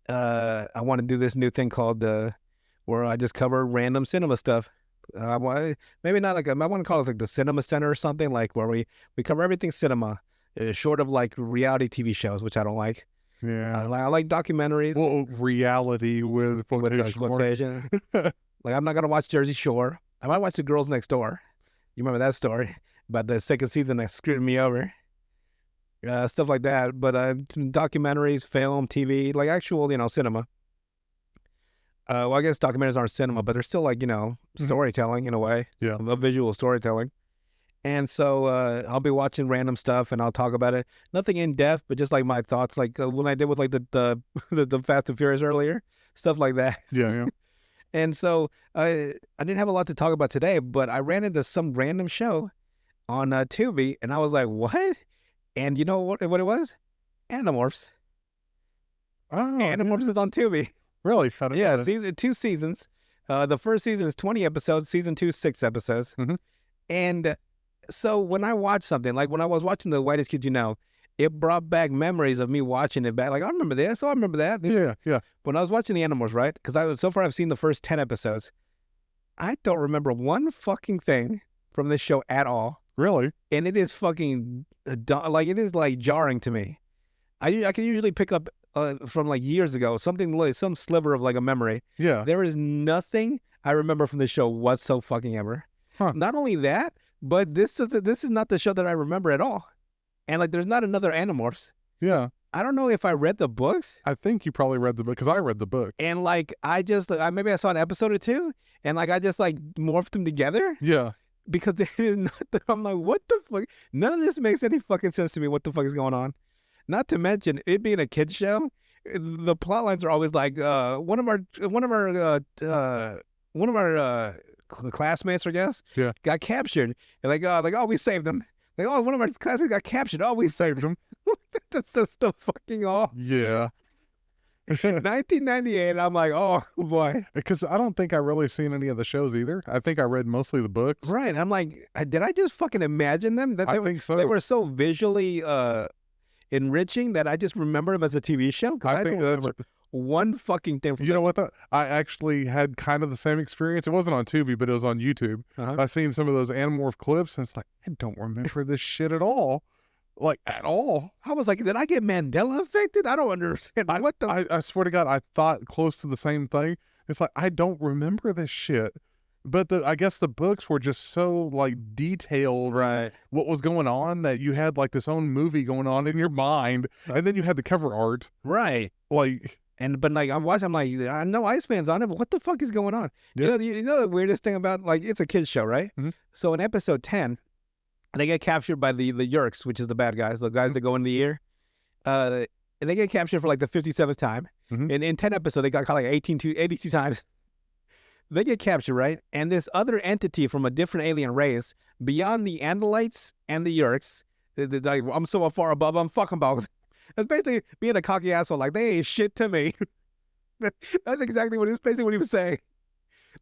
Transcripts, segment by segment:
I want to do this new thing called where I just cover random cinema stuff. Maybe not like I want to call it like the Cinema Center or something, like where we cover everything cinema, short of like reality TV shows, which I don't like. Yeah. I like documentaries. Well, reality with quotation marks. Quotation. Like I'm not gonna watch Jersey Shore. I might watch The Girls Next Door. You remember that story about the second season that screwed me over? Stuff like that. But documentaries, film, TV, like actual, cinema. Well, I guess documentaries aren't cinema, but they're still like, storytelling in a way. Yeah. A visual storytelling. And so I'll be watching random stuff and I'll talk about it. Nothing in depth, but just like my thoughts, like when I did with like the Fast and Furious earlier, stuff like that. Yeah. And so I didn't have a lot to talk about today, but I ran into some random show on Tubi, and I was like, "What?" And you know what it was? Animorphs. Oh, Animorphs is on Tubi. Really? Yeah, 2 seasons. The first season is 20 episodes. Season 2 is 6 episodes. Mhm. And so when I watch something, like when I was watching The Whitest Kids You Know, it brought back memories of me watching it back. Like, I remember this. I remember that. Yeah. When I was watching the Animorphs, right? Because so far I've seen the first 10 episodes. I don't remember one fucking thing from this show at all. Really? And it is fucking, like, it is like jarring to me. I can usually pick up from like years ago, something like some sliver of like a memory. Yeah. There is nothing I remember from the show whatsoever. Huh. Not only that, but this is not the show that I remember at all. And like, there's not another Animorphs. Yeah. I don't know if I read the books. I think you probably read the book because I read the book. And like, maybe I saw an episode or two, and like I just like morphed them together. Yeah. Because it is not. I'm like, what the fuck? None of this makes any fucking sense to me. What the fuck is going on? Not to mention it being a kids show, the plot lines are always like one of our classmates, I guess, Yeah. got captured, and oh, we saved them. Like, oh, one of our classmates got captured. Oh, we saved him. That's just the fucking all. Yeah. 1998. I'm like, oh boy. Because I don't think I really seen any of the shows either. I think I read mostly the books. Right. I'm like, did I just fucking imagine them? I think so. They were so visually enriching that I just remember them as a TV show. Because I think don't that's remember one fucking thing. You know what? I actually had kind of the same experience. It wasn't on Tubi, but it was on YouTube. Uh-huh. I seen some of those Animorph clips, and it's like, I don't remember this shit at all. Like, at all. I was like, did I get Mandela affected? I don't understand. What the? I swear to God, I thought close to the same thing. It's like, I don't remember this shit. But I guess the books were just so like detailed, Right. What was going on, that you had like this own movie going on in your mind, and then you had the cover art, Right. like. But like I'm watching, I'm like, I know Iceman's on it, but what the fuck is going on? Yeah. You know the weirdest thing about, like, it's a kids show, right? Mhm. So in episode 10, they get captured by the Yerks, which is the bad guys, the guys that go in the ear. And they get captured for like the 57th time. Mhm. And in 10 episodes, they got caught like 82 times. They get captured, right? And this other entity from a different alien race, beyond the Andalites and the Yerks, like, I'm so far above them, fuck them both. That's basically being a cocky asshole. Like, they ain't shit to me. That's exactly what he was saying.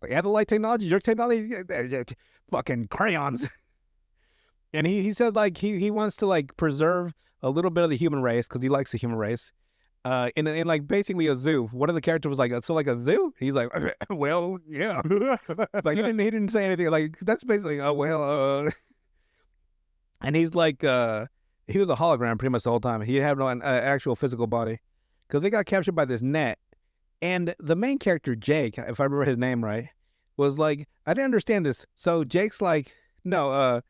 Like, Andalite technology, Yerk technology, fucking crayons. And he says like he wants to like preserve a little bit of the human race because he likes the human race. In like basically a zoo. One of the characters was like, so like a zoo? He's like, well, yeah. Like he didn't say anything. Like, that's basically, and he's like, he was a hologram pretty much the whole time. He had no actual physical body because they got captured by this net. And the main character, Jake, if I remember his name right, was like, I didn't understand this. So Jake's like, no,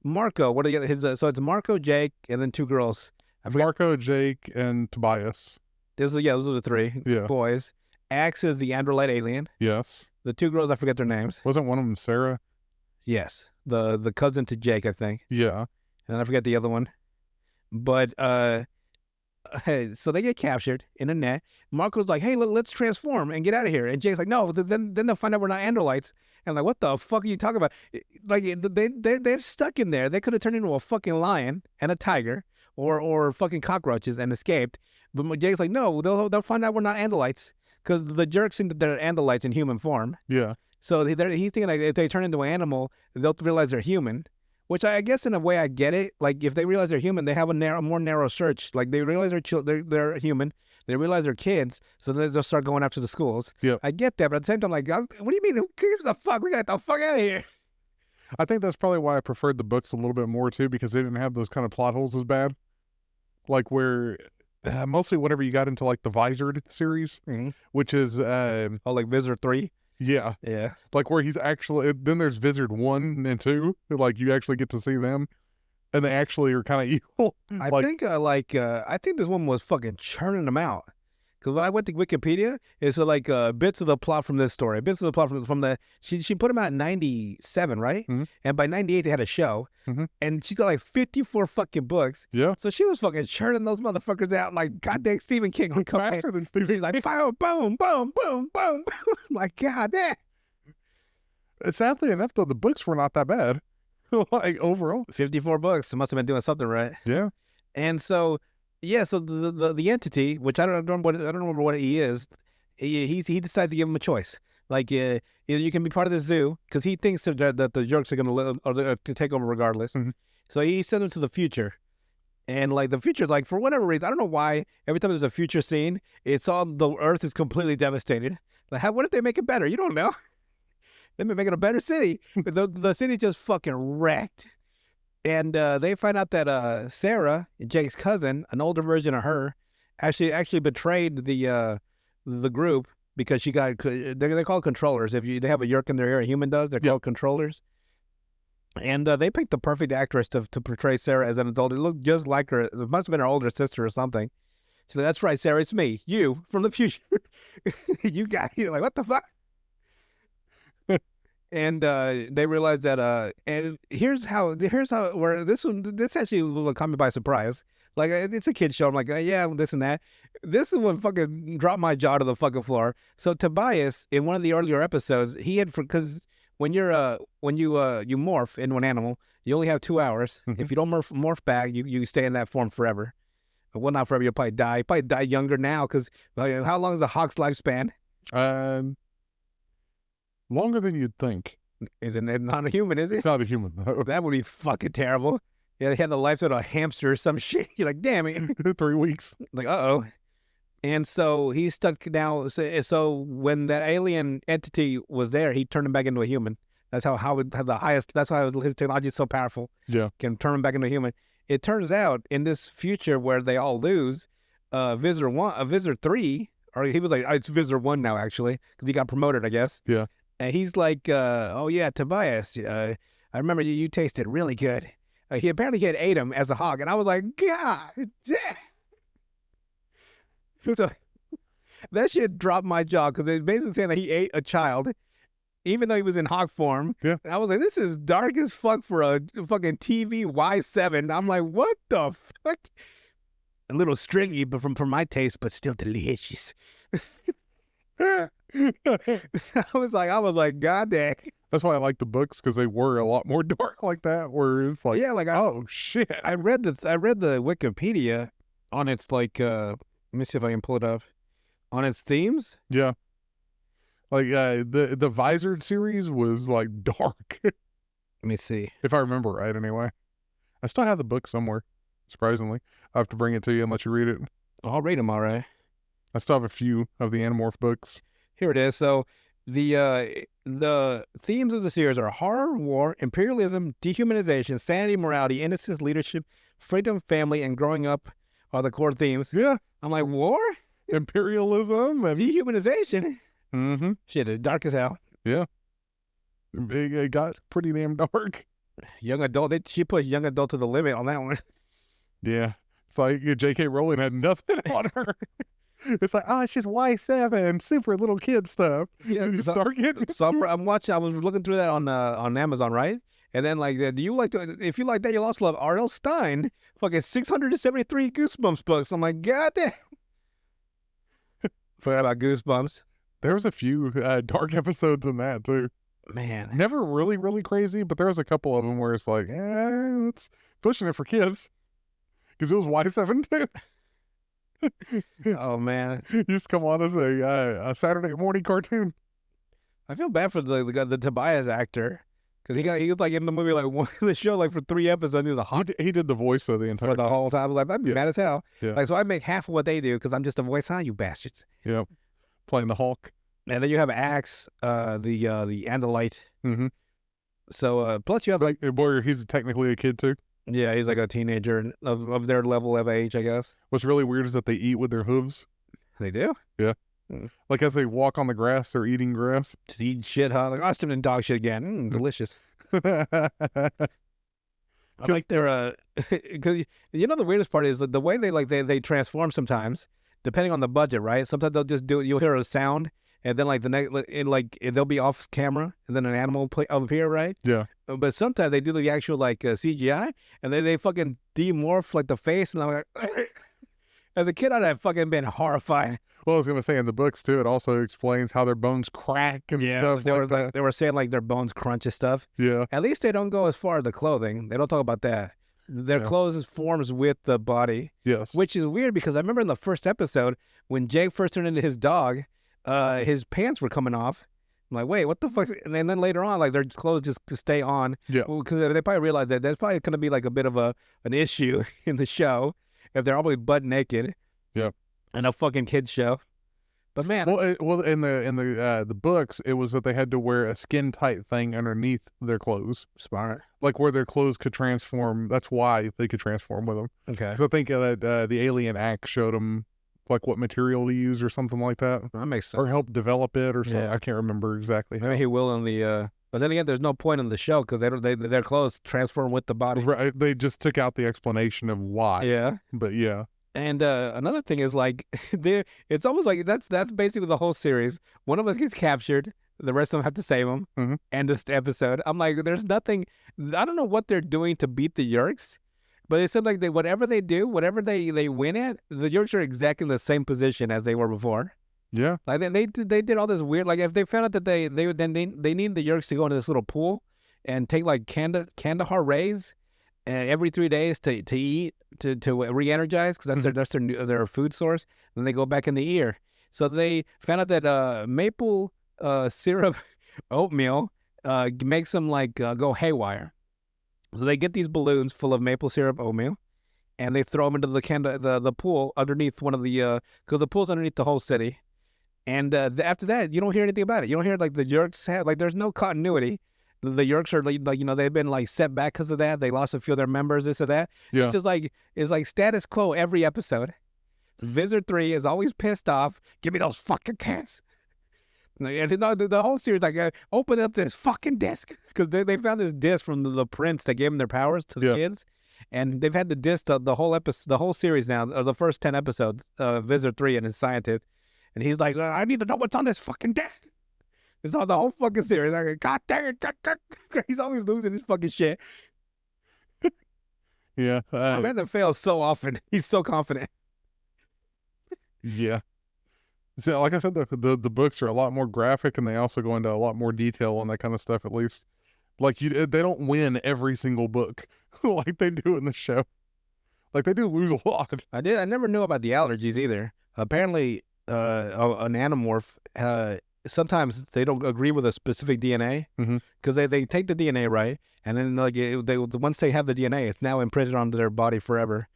Marco, what are his? So it's Marco, Jake, and then 2 girls. Marco, Jake, and Tobias. Those are the 3 boys. Axe is the Androlite alien. Yes. The 2 girls, I forget their names. Wasn't one of them Sarah? Yes, the cousin to Jake, I think. Yeah. And I forget the other one. But so they get captured in a net. Marco's like, hey, let's transform and get out of here. And Jake's like, no, then they'll find out we're not Androlites. And I'm like, what the fuck are you talking about? Like, they're stuck in there. They could have turned into a fucking lion and a tiger or fucking cockroaches and escaped. But Jake's like, no, they'll find out we're not Andalites because the jerks think that they're Andalites in human form. Yeah. So he's thinking like if they turn into an animal, they'll realize they're human. Which I guess in a way I get it. Like, if they realize they're human, they have a more narrow search. Like, they realize they're human, They realize they're kids, so they'll start going after the schools. Yep. I get that, but at the same time, like, what do you mean? Who gives a fuck? We got the fuck out of here. I think that's probably why I preferred the books a little bit more too, because they didn't have those kind of plot holes as bad. Like where mostly whenever you got into like the Visored series, which is Oh, like Visitor 3? yeah, like where he's actually, then there's Vizard 1 and 2, like you actually get to see them, and they actually are kind of evil. I think I think this woman was fucking churning them out. Because when I went to Wikipedia, it's like bits of the plot from this story, bits of the plot from the she put them out in 97, right? And by 98 they had a show, and she's got like 54 fucking books. Yeah. So she was fucking churning those motherfuckers out like goddamn Stephen King. Faster than Stephen She's like fire, boom, boom, boom, boom. Like goddamn. Sadly enough, though, the books were not that bad. Like overall, 54 books. It must have been doing something right. yeah. And so, yeah, so the entity, which I don't remember what he is, he decided to give him a choice. Like, either you can be part of the zoo, because he thinks that the jerks are going to live or to take over regardless. So he sent him to the future. And like the future, like for whatever reason, I don't know why, every time there's a future scene, it's all the Earth is completely devastated. Like, what if they make it better? You don't know. They may make it a better city. The city just fucking wrecked. And they find out that Sarah, Jake's cousin, an older version of her, actually betrayed the group because she got, they're called controllers. If they have a yerk in their ear, a human does, they're called controllers. And they picked the perfect actress to portray Sarah as an adult. It looked just like her. It must have been her older sister or something. She's like, "That's right, Sarah, it's me, you from the future." You like, what the fuck? And they realized that, and here's how where this actually caught me by surprise. Like, it's a kid's show. I'm like, yeah, this and that. This is what fucking dropped my jaw to the fucking floor. So Tobias, in one of the earlier episodes, he had, because when you morph into an animal, you only have 2 hours. If you don't morph back, you stay in that form forever. Well, not forever. You'll probably die. You probably die younger now, because how long is a hawk's lifespan? Longer than you'd think. Isn't it not a human, is it? It's not a human, though. That would be fucking terrible. Yeah, they had the lifespan of a hamster or some shit. You're like, damn it. 3 weeks. Like, uh-oh. And so he's stuck now. So when that alien entity was there, he turned him back into a human. That's how it had the highest, that's how his technology is so powerful. Yeah. Can turn him back into a human. It turns out in this future where they all lose, Visitor 3, or he was like, it's Visitor 1 now, actually, because he got promoted, I guess. Yeah. And he's like, oh yeah, Tobias, I remember you tasted really good. He apparently had ate him as a hog, and I was like, God damn. So, that shit dropped my jaw, because it's basically saying that he ate a child, even though he was in hog form. Yeah. And I was like, this is dark as fuck for a fucking TV Y7. I'm like, what the fuck? A little stringy, but for my taste, but still delicious. I was like, God dang. That's why I like the books, because they were a lot more dark like that. Where it's like, yeah, like oh shit. I read the Wikipedia on its like. Let me see if I can pull it up. On its themes. Yeah. Like the Visored series was like dark. Let me see if I remember right. Anyway, I still have the book somewhere. Surprisingly, I have to bring it to you and let you read it. I'll read them. All right. I still have a few of the Animorph books. Here it is. So the themes of the series are horror, war, imperialism, dehumanization, sanity, morality, innocence, leadership, freedom, family, and growing up are the core themes. Yeah. I'm like, war? Imperialism and dehumanization? Mm-hmm. Shit, it's dark as hell. Yeah. It got pretty damn dark. Young adult. She pushed young adult to the limit on that one. Yeah. It's like J.K. Rowling had nothing on her. It's like, oh, it's just Y7, super little kid stuff. Yeah, you start getting. So I'm watching. I was looking through that on Amazon, right? And then like, do you like to? If you like that, you'll also love R.L. Stine. Fucking 673 Goosebumps books. I'm like, God damn. Forgot about Goosebumps. There was a few dark episodes in that too. Man, never really, really crazy, but there was a couple of them where it's like, it's pushing it for kids, because it was Y7 too. Oh man, it used to come on as a Saturday morning cartoon. I feel bad for the Tobias actor. Because he was like in the movie like one the show like for 3 episodes. He was a hot He did the voice of the entire for the whole time. I was like, I'd be Yeah. mad as hell. Yeah. Like, so I make half of what they do because I'm just a voice. Huh, you bastards. Yeah. Playing the Hulk. And then you have Axe, the Andalite. Mm-hmm. So plus you have like Boy, he's technically a kid too. yeah, he's like a teenager of their level of age, I guess. What's really weird is that they eat with their hooves. They do. Like as they walk on the grass, they're eating grass. Just eating shit, huh? Like Austin and dog shit again. Delicious. I like their because you know the weirdest part is the way they transform sometimes, depending on the budget, right? Sometimes they'll just do it. You'll hear a sound, and then like the next, they'll be off camera, and then an animal will appear, right? Yeah. But sometimes they do the actual like CGI, and they fucking demorph like the face, and I'm like, as a kid, I'd have fucking been horrified. Well, I was gonna say in the books too, it also explains how their bones crack and stuff. They were saying like their bones crunch and stuff. Yeah. At least they don't go as far as the clothing. They don't talk about that. Their clothes forms with the body, Yes. which is weird because I remember in the first episode when Jake first turned into his dog, his pants were coming off. I'm like, wait, what the fuck? And then later on, like their clothes just stay on. Yeah. Because they probably realized that there's probably going to be like a bit of an issue in the show if they're always butt naked. Yeah. In a fucking kids show. But man, Well, in the books, it was that they had to wear a skin tight thing underneath their clothes, smart. like where their clothes could transform. That's why they could transform with them. Okay, Because I think that the Alien Act showed them like what material to use or something like that, that makes sense. or help develop it or something. Yeah. I can't remember exactly. Maybe he will in the. But then again, there's no point in the show because their clothes transform with the body. Right, they just took out the explanation of why. Yeah. But yeah. And another thing is like it's almost like that's basically the whole series. One of us gets captured, the rest of them have to save him. Mhm. End this episode. I'm like, there's nothing. I don't know what they're doing to beat the Yerks, but it seems like whatever they do, whatever they win at, the Yerks are exactly in the same position as they were before. Yeah. Like they did all this weird. Like if they found out that they need the Yerks to go into this little pool and take like Kandahar rays every 3 days to eat to re-energize because that's their food source. Then they go back in the ear. So they found out that maple syrup oatmeal makes them like go haywire. So they get these balloons full of maple syrup oatmeal, and they throw them into the pool underneath one of the because the pool's underneath the whole city. And after that, you don't hear anything about it. You don't hear like the Yerks have like there's no continuity. The Yerks are like they've been like set back because of that. They lost a few of their members, this or that. Yeah. It's just like it's like status quo every episode. Visitor 3 is always pissed off. Give me those fucking cats. And the whole series like open up this fucking disc because they found this disc from the prince that gave them their powers to the kids, and they've had the disc the whole episode, the whole series now, or the first 10 episodes. Visitor 3 and his scientist, and he's like, I need to know what's on this fucking disc. It's on the whole fucking series. Like, God dang it. He's always losing his fucking shit. Yeah. Amanda fails so often. He's so confident. Yeah. So, like I said, the books are a lot more graphic, and they also go into a lot more detail on that kind of stuff. At least, like they don't win every single book like they do in the show. Like they do lose a lot. I never knew about the allergies either. Apparently, an Animorph, sometimes they don't agree with a specific DNA because they take the DNA, right, and then like once they have the DNA, it's now imprinted onto their body forever.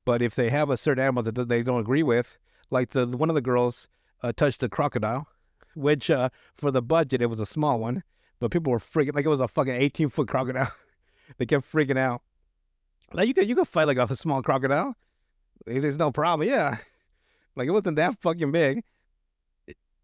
But if they have a certain animal that they don't agree with, like one of the girls touched a crocodile, which for the budget it was a small one, but people were freaking like it was a fucking 18-foot crocodile. They kept freaking out. Like you could fight like a small crocodile. There's no problem. Yeah, like it wasn't that fucking big.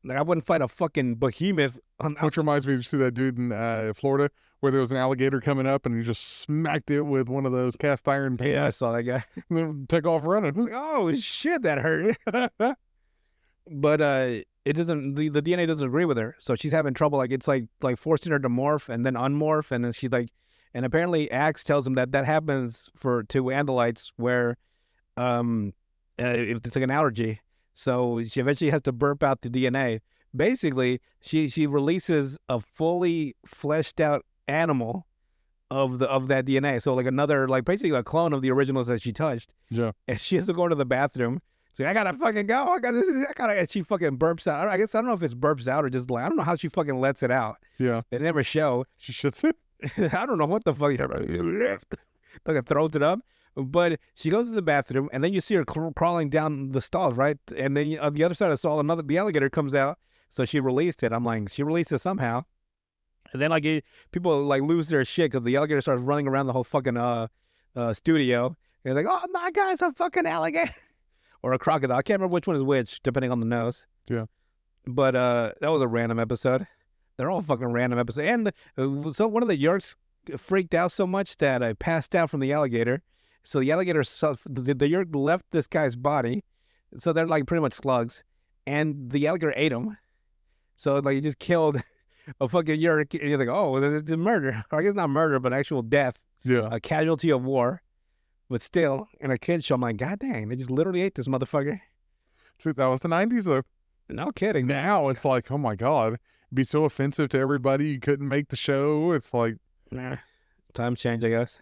Like I wouldn't fight a fucking behemoth. Which reminds me, did you see that dude in Florida where there was an alligator coming up and he just smacked it with one of those cast iron pans? Yeah, I saw that guy. And then take off running. Like, oh shit, that hurt. But it doesn't. The DNA doesn't agree with her, so she's having trouble. Like it's like forcing her to morph and then unmorph, and then she's like, and apparently Axe tells him that happens to Andalites where, if it's like an allergy. So she eventually has to burp out the DNA. Basically, she releases a fully fleshed out animal of that DNA. So like another, like basically a clone of the originals that she touched. Yeah. And she has to go to the bathroom. So I gotta fucking go. And she fucking burps out. I guess I don't know if it's burps out or just like I don't know how she fucking lets it out. Yeah. They never show. She shits it. I don't know what the fuck. Like throws it up. But she goes to the bathroom, and then you see her crawling down the stalls, right? And then on the other side of the stall, the alligator comes out. So she released it. I'm like, she released it somehow. And then people like lose their shit because the alligator starts running around the whole fucking studio. And they're like, oh my God, it's a fucking alligator. Or a crocodile. I can't remember which one is which, depending on the nose. Yeah. But that was a random episode. They're all fucking random episodes. And so one of the Yerks freaked out so much that I passed out from the alligator. So the alligator, the Yerk left this guy's body. So they're like pretty much slugs. And the alligator ate him. So like he just killed a fucking Yerk. And you're like, oh, it's a murder. Or I guess not murder, but actual death. Yeah. A casualty of war. But still, in a kid's show, I'm like, God dang, they just literally ate this motherfucker. See, that was the 90s, though. No kidding. Now it's like, oh my God, it'd be so offensive to everybody. You couldn't make the show. It's like, Nah. Times change, I guess.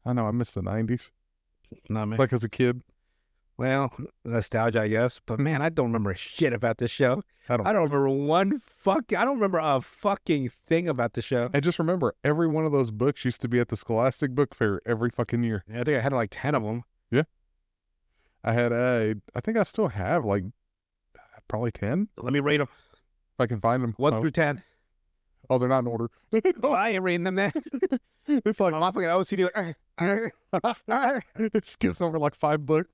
I know, I miss the 90s. Not me. Like as a kid. Well, nostalgia, I guess. But man, I don't remember shit about this show. I don't remember I don't remember a fucking thing about the show. And just remember, every one of those books used to be at the Scholastic Book Fair every fucking year. Yeah, I think I had like 10 of them. Yeah. I think I still have like probably 10. Let me rate them. If I can find them. 1 through 10. Oh, they're not in order. Oh, I ain't reading them then. It's like, I'm not fucking OCD. it skips over like 5 books.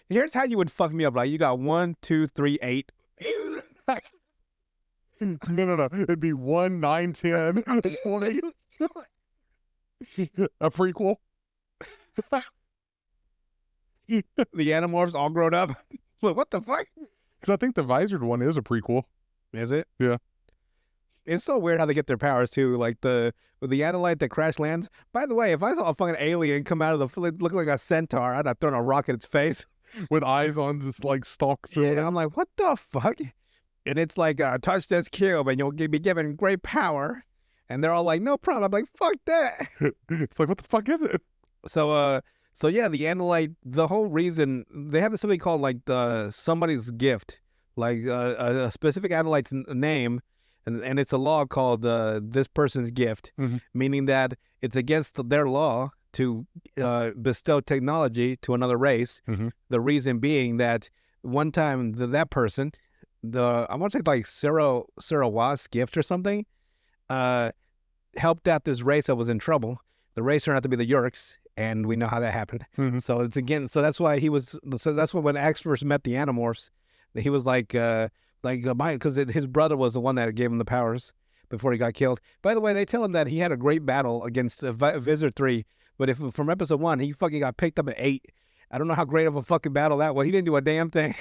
Here's how you would fuck me up. Like you got 1, 2, 3, 8. No. It'd be 1, 9, 10. A prequel. The Animorphs all grown up. Look, what the fuck? Because I think the Visored one is a prequel. Is it? Yeah. It's so weird how they get their powers too. Like with the Analyte that crash lands. By the way, if I saw a fucking alien come out of the look like a centaur, I'd have thrown a rock at its face. With eyes on this like stalk. Yeah, I'm like, what the fuck? And it's like, touch this cube and you'll be given great power. And they're all like, no problem. I'm like, fuck that. It's like, what the fuck is it? So yeah, the Analyte, the whole reason they have something called like somebody's gift, like a specific Analyte's name, and it's a law called this person's gift, meaning that it's against their law to bestow technology to another race. The reason being that one time that person, I want to say like Sarawak's gift or something, helped out this race that was in trouble. The race turned out to be the Yerks. And we know how that happened. So that's why that's when Axe first met the Animorphs, he was because his brother was the one that gave him the powers before he got killed. By the way, they tell him that he had a great battle against Visor 3, but from episode 1, he fucking got picked up at 8. I don't know how great of a fucking battle that was. He didn't do a damn thing.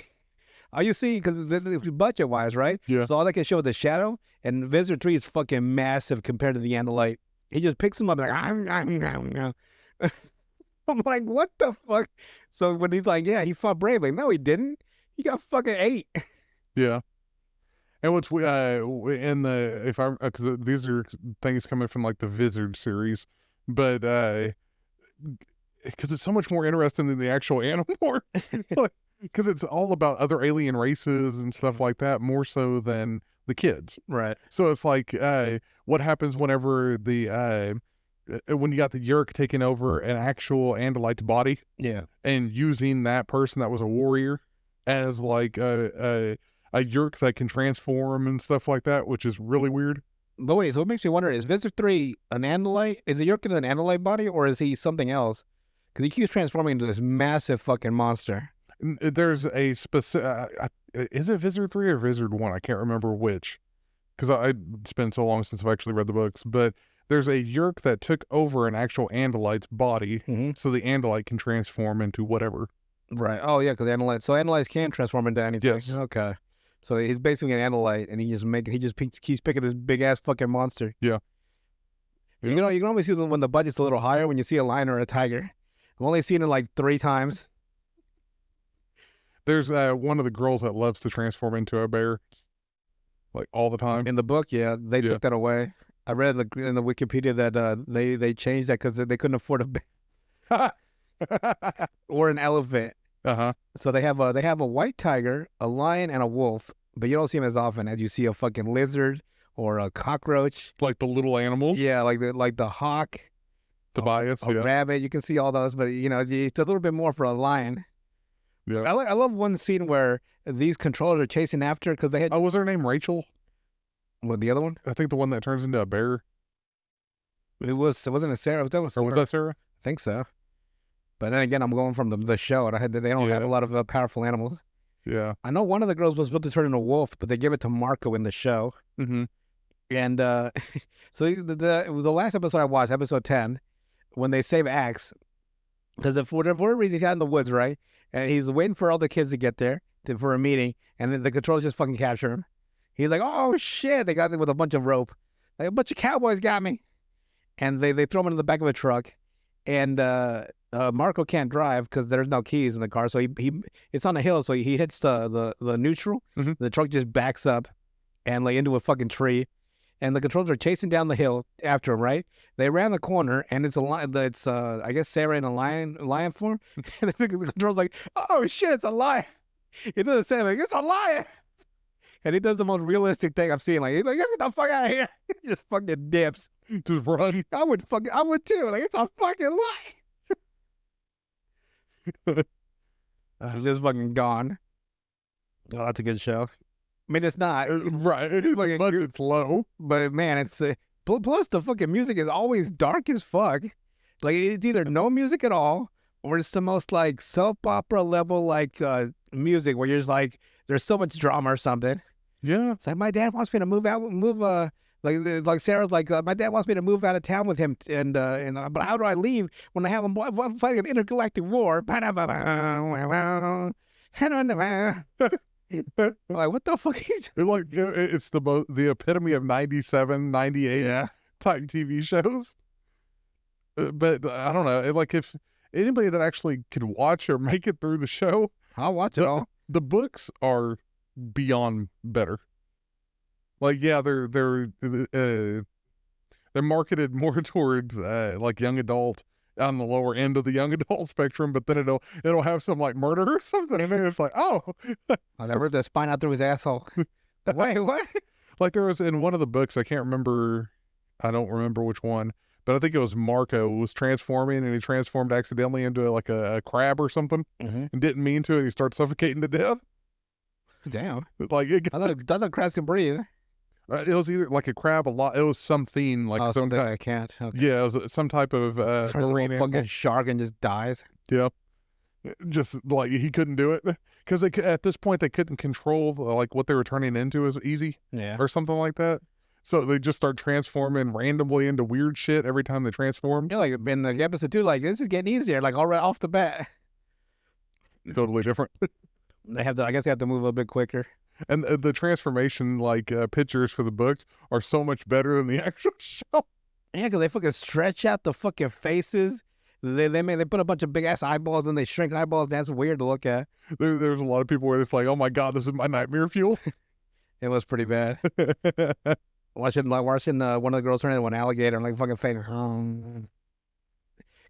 All you see, because budget-wise, right? Yeah. So all they can show is the shadow, and Visor 3 is fucking massive compared to the Analyte. He just picks him up and like, I'm like, what the fuck? So when he's like, yeah, he fought bravely. No, he didn't. He got fucking 8. Yeah. And what's in the because these are things coming from like the Vizard series, but because it's so much more interesting than the actual Animorph, because it's all about other alien races and stuff like that, more so than the kids. Right. So it's like what happens whenever when you got the Yerk taking over an actual Andalite's body, yeah, and using that person that was a warrior as like a Yerk that can transform and stuff like that, which is really weird. But wait, so it makes me wonder, is Visor 3 an Andalite? Is the Yerk in an Andalite body, or is he something else? Because he keeps transforming into this massive fucking monster. There's a specific, is it Visor 3 or Visor 1? I can't remember which, because it's been so long since I've actually read the books, but there's a Yerk that took over an actual Andalite's body, so the Andalite can transform into whatever. Right. Oh, yeah, because Andalites can transform into anything. Yes. Okay. So he's basically an Andalite, and he just keeps picking this big-ass fucking monster. Yeah. You know, you can always see when the budget's a little higher when you see a lion or a tiger. I've only seen it like 3 times. There's one of the girls that loves to transform into a bear, like all the time. In the book, yeah, they took that away. I read in the Wikipedia that they changed that because they couldn't afford a bear or an elephant. Uh-huh. So they have a white tiger, a lion, and a wolf, but you don't see them as often as you see a fucking lizard or a cockroach. Like the little animals. Yeah, like the hawk, Tobias. a Yeah. rabbit. You can see all those, but it's a little bit more for a lion. Yeah. I love one scene where these controllers are chasing after because they had Oh, was her name Rachel? what the other one? I think the one that turns into a bear. It wasn't a Sarah. That was Or was that Sarah? I think so. But then again, I'm going from the show, and they don't have a lot of powerful animals. Yeah. I know one of the girls was supposed to turn into a wolf, but they give it to Marco in the show. Mm-hmm. And so the last episode I watched, episode 10, when they save Axe, because for whatever reason he's out in the woods, right? And he's waiting for all the kids to get there for a meeting, and then the controllers just fucking capture him. He's like, oh shit, they got me with a bunch of rope. Like a bunch of cowboys got me. And they throw him in the back of a truck. And Marco can't drive because there's no keys in the car. So he it's on a hill, so he hits the neutral. Mm-hmm. The truck just backs up and into a fucking tree. And the controllers are chasing down the hill after him, right? They ran the corner, and it's a lion. It's I guess Sarah in a lion form. And the controller's like, "Oh shit, it's a lion!" He doesn't say like, "It's a lion," and he does the most realistic thing I've seen. Like, he's like, "Get the fuck out of here!" He just fucking dips. Just run. I would too. Like, it's a fucking lion. Just fucking gone. Oh, that's a good show. I mean, it's not Right. The budget's low. but man, it's plus the fucking music is always dark as fuck. Like it's either no music at all, or it's the most like soap opera level like music where you're just like there's so much drama or something. Yeah. It's like my dad wants me to move like Sarah's like my dad wants me to move out of town with him and but how do I leave when I have him fighting an intergalactic war? Like what the fuck? It's the epitome of 97, 98 type TV shows. But I don't know. Like if anybody that actually could watch or make it through the show, I'll watch it all. The books are beyond better. Like they're marketed more towards like young adult, on the lower end of the young adult spectrum, but then it'll have some like murder or something, and then it's like, oh, I ripped the spine out through his asshole. Wait, what? Like there was in one of the books, I don't remember which one, but I think it was Marco was transforming, and he transformed accidentally into like a crab or something, and didn't mean to, and he started suffocating to death. Damn. Like I thought crabs can breathe. it was either like a crab, it was something like something I can't. Okay. Yeah, it was some type of marine fucking shark and just dies. Yeah, just like he couldn't do it because at this point they couldn't control like what they were turning into as easy, or something like that. So they just start transforming randomly into weird shit every time they transform. Yeah, like in the episode 2, like this is getting easier. Like all right off the bat. Totally different. I guess they have to move a little bit quicker. And the transformation pictures for the books are so much better than the actual show. Yeah, because they fucking stretch out the fucking faces. They put a bunch of big ass eyeballs and they shrink eyeballs. That's weird to look at. There's a lot of people where it's like, oh my god, this is my nightmare fuel. It was pretty bad. watching one of the girls turn into an alligator and like fucking fainting.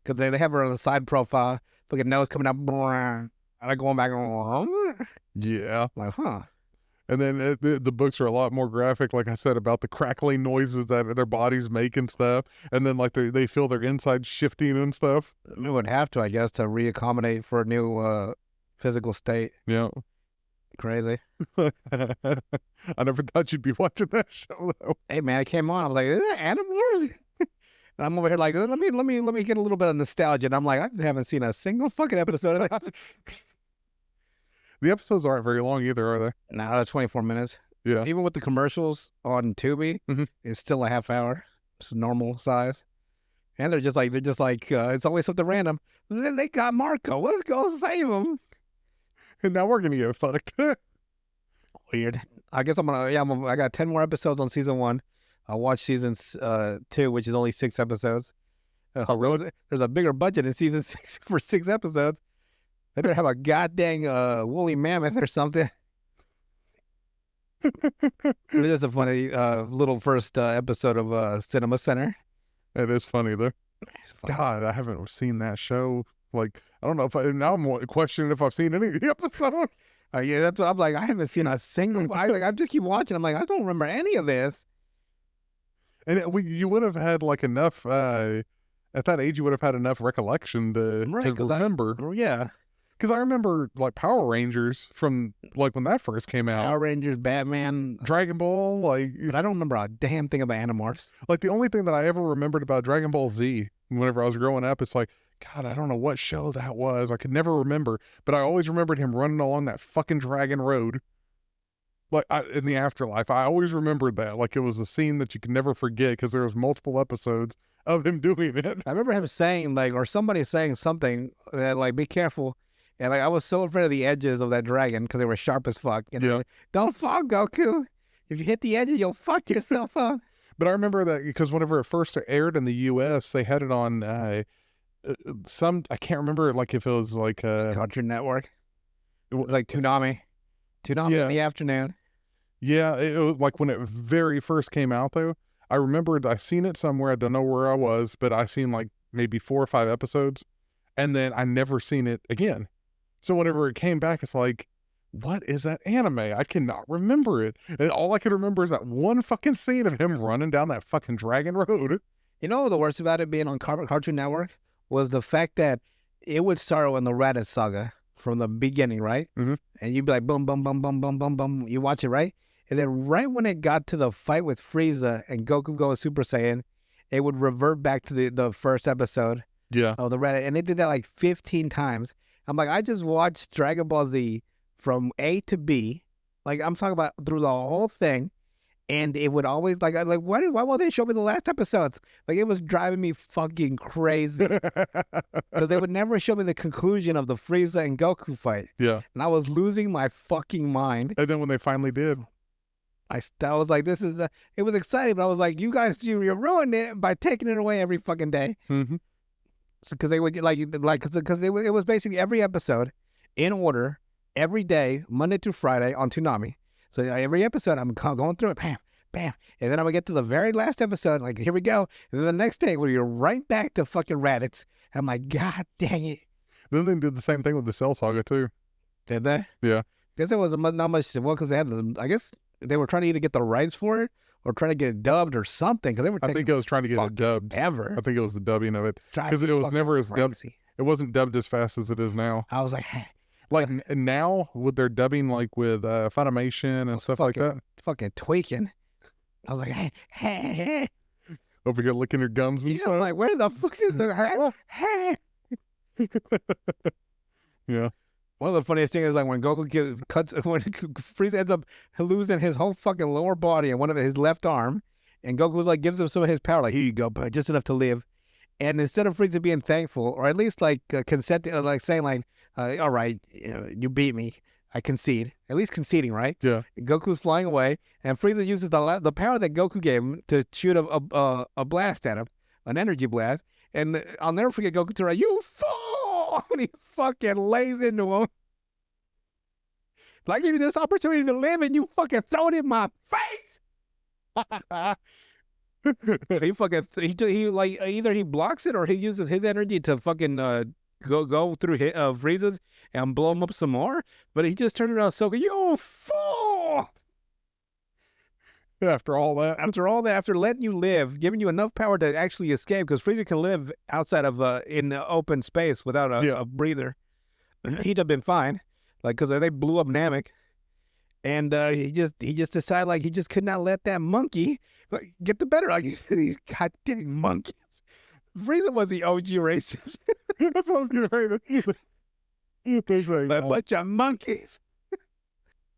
Because they have her on the side profile, fucking nose coming out, and I going back. Yeah. Like, huh. And then the books are a lot more graphic, like I said, about the crackling noises that their bodies make and stuff. And then like they feel their insides shifting and stuff. We would have to, I guess, to reaccommodate for a new physical state. Yeah. Crazy. I never thought you'd be watching that show though. Hey man, it came on. I was like, is that Animorphs? And I'm over here like, let me get a little bit of nostalgia. And I'm like, I haven't seen a single fucking episode of that. The episodes aren't very long either, are they? No, they're 24 minutes. Yeah. Even with the commercials on Tubi, it's still a half hour. It's normal size. And they're just like it's always something random. Then they got Marco. Let's go save him. And now we're gonna get fucked. Weird. I guess I got 10 more episodes on season 1. I'll watch season 2, which is only 6 episodes. Oh, really? There's a bigger budget in season 6 for 6 episodes. They better have a goddamn woolly mammoth or something. It's just a funny little first episode of Cinema Center. It is funny though. God, I haven't seen that show Like, I don't know if now I'm questioning if I've seen any of the episodes. Yeah, that's what I'm like. I haven't seen a single. I just keep watching. I'm like, I don't remember any of this. And you would have had like enough, at that age, you would have had enough recollection to Right, 'cause remember. Yeah, Because I remember like Power Rangers from like when that first came out. Power Rangers, Batman, Dragon Ball, but I don't remember a damn thing about Animorphs. like the only thing that I ever remembered about Dragon Ball Z whenever I was growing up, it's like, God, I don't know what show that was. I could never remember, but I always remembered him running along that fucking dragon road. Like in the afterlife, I always remembered that. Like it was a scene that you could never forget because there was multiple episodes of him doing it. I remember him saying like, or somebody saying something that like, be careful. And like, I was so afraid of the edges of that dragon because they were sharp as fuck. And Yeah. like, don't fall, Goku. If you hit the edges, you'll fuck yourself up. But I remember that because whenever it first aired in the U.S., they had it on some. I can't remember like if it was like Cartoon Network. It was like Toonami. Toonami in the afternoon. Yeah, it was like when it very first came out, though. I remembered I seen it somewhere. I don't know where I was, but I seen like maybe 4 or 5 episodes, and then I never seen it again. So whenever it came back, it's like, what is that anime? I cannot remember it. And all I can remember is that one fucking scene of him running down that fucking dragon road. You know, the worst about it being on Cartoon Network was the fact that it would start in the Raditz saga from the beginning, right? Mm-hmm. And you'd be like, boom, boom, boom, boom, boom, boom, boom. You watch it, right? And then right when it got to the fight with Frieza and Goku goes Super Saiyan, it would revert back to the first episode Yeah. of the Reddit. And it did that like 15 times. I'm like, I just watched Dragon Ball Z from A to B. Like, I'm talking about through the whole thing. And it would always, like, why won't they show me the last episodes? Like, it was driving me fucking crazy. Because they would never show me the conclusion of the Frieza and Goku fight. Yeah. And I was losing my fucking mind. And then when they finally did, I was like, this is, it was exciting, but I was like, you guys, you ruined it by taking it away every fucking day. mm-hmm. Because they would get because it was basically every episode in order, every day, Monday through Friday on Toonami. So every episode, I'm going through it, bam, bam. And then I would get to the very last episode, like, here we go. And then the next day, we're right back to fucking Raditz. I'm like, God dang it. Then they did the same thing with the Cell Saga, too. Did they? Yeah. Guess it was not much, well, because they had, I guess they were trying to either get the rights for it or trying to get it dubbed or something. Because they were I think it was trying to get it dubbed. Ever. I think it was the dubbing of it. Because it was never as dubbed. It wasn't dubbed as fast as it is now. I was like, like now with their dubbing, like with Funimation and stuff like that. Fucking tweaking. I was like, hey. Over here licking your gums and stuff. I'm like, where the fuck is the Yeah. One of the funniest things is like when Goku cuts, when Frieza ends up losing his whole fucking lower body and one of his left arm, and Goku's like gives him some of his power, like, here you go, but just enough to live. And instead of Frieza being thankful, or at least like consenting, like saying like, all right, you beat me, I concede. At least conceding, right? Yeah. Goku's flying away, and Frieza uses the power that Goku gave him to shoot a blast at him, an energy blast. And I'll never forget Goku to like, you fool! And he fucking lays into him. I give you this opportunity to live, and you fucking throw it in my face. he like either he blocks it or he uses his energy to fucking go through Frieza's and blow him up some more. But he just turned around so good. You fool! After all that, after letting you live, giving you enough power to actually escape, because Frieza can live outside of in open space without a breather. He'd have been fine, like, because they blew up Namek, and he just decided like he just could not let that monkey get the better of these goddamn monkeys. Frieza was the OG racist. That's what I was gonna say. A bunch of monkeys.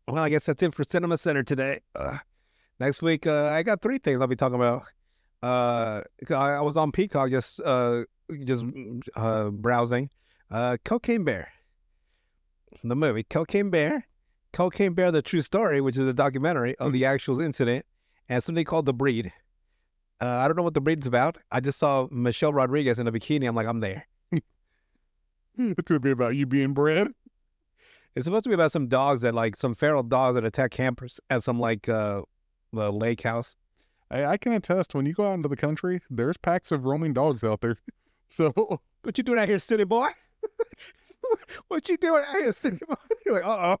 Well, I guess that's it for Cinema Center today. Next week, I got 3 things I'll be talking about. I was on Peacock just browsing. Cocaine Bear, the movie Cocaine Bear, the true story, which is a documentary of the actual incident, and something called The Breed. I don't know what The Breed's about. I just saw Michelle Rodriguez in a bikini. I'm like, I'm there. It's gonna be about you being bred. It's supposed to be about some dogs some feral dogs that attack campers at some the lake house. I can attest, when you go out into the country, there's packs of roaming dogs out there. So what you doing out here, city boy? What you doing out here? You're like, uh-oh.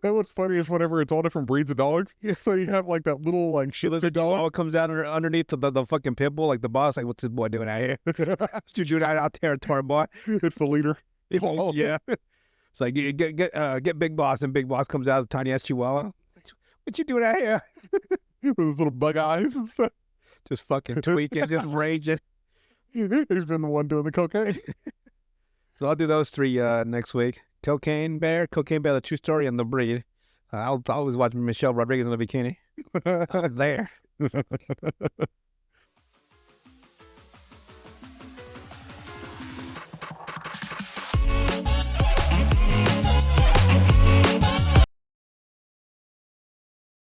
And what's funny is whenever it's all different breeds of dogs. So you have like that little like She Shih looks Tzu at you, dog. all comes out underneath the fucking pit bull, like the boss. Like, what's this boy doing out here? What you doing out territory, boy? It's the leader. Yeah. It's like, get Big Boss, and Big Boss comes out, the tiny ass chihuahua. What you doing out here? With his little bug eyes and stuff. Just fucking tweaking, just raging. He's been the one doing the cocaine. So I'll do those three next week. Cocaine Bear, the true story, and the breed. I'll always watch Michelle Rodriguez in a bikini. I'm there.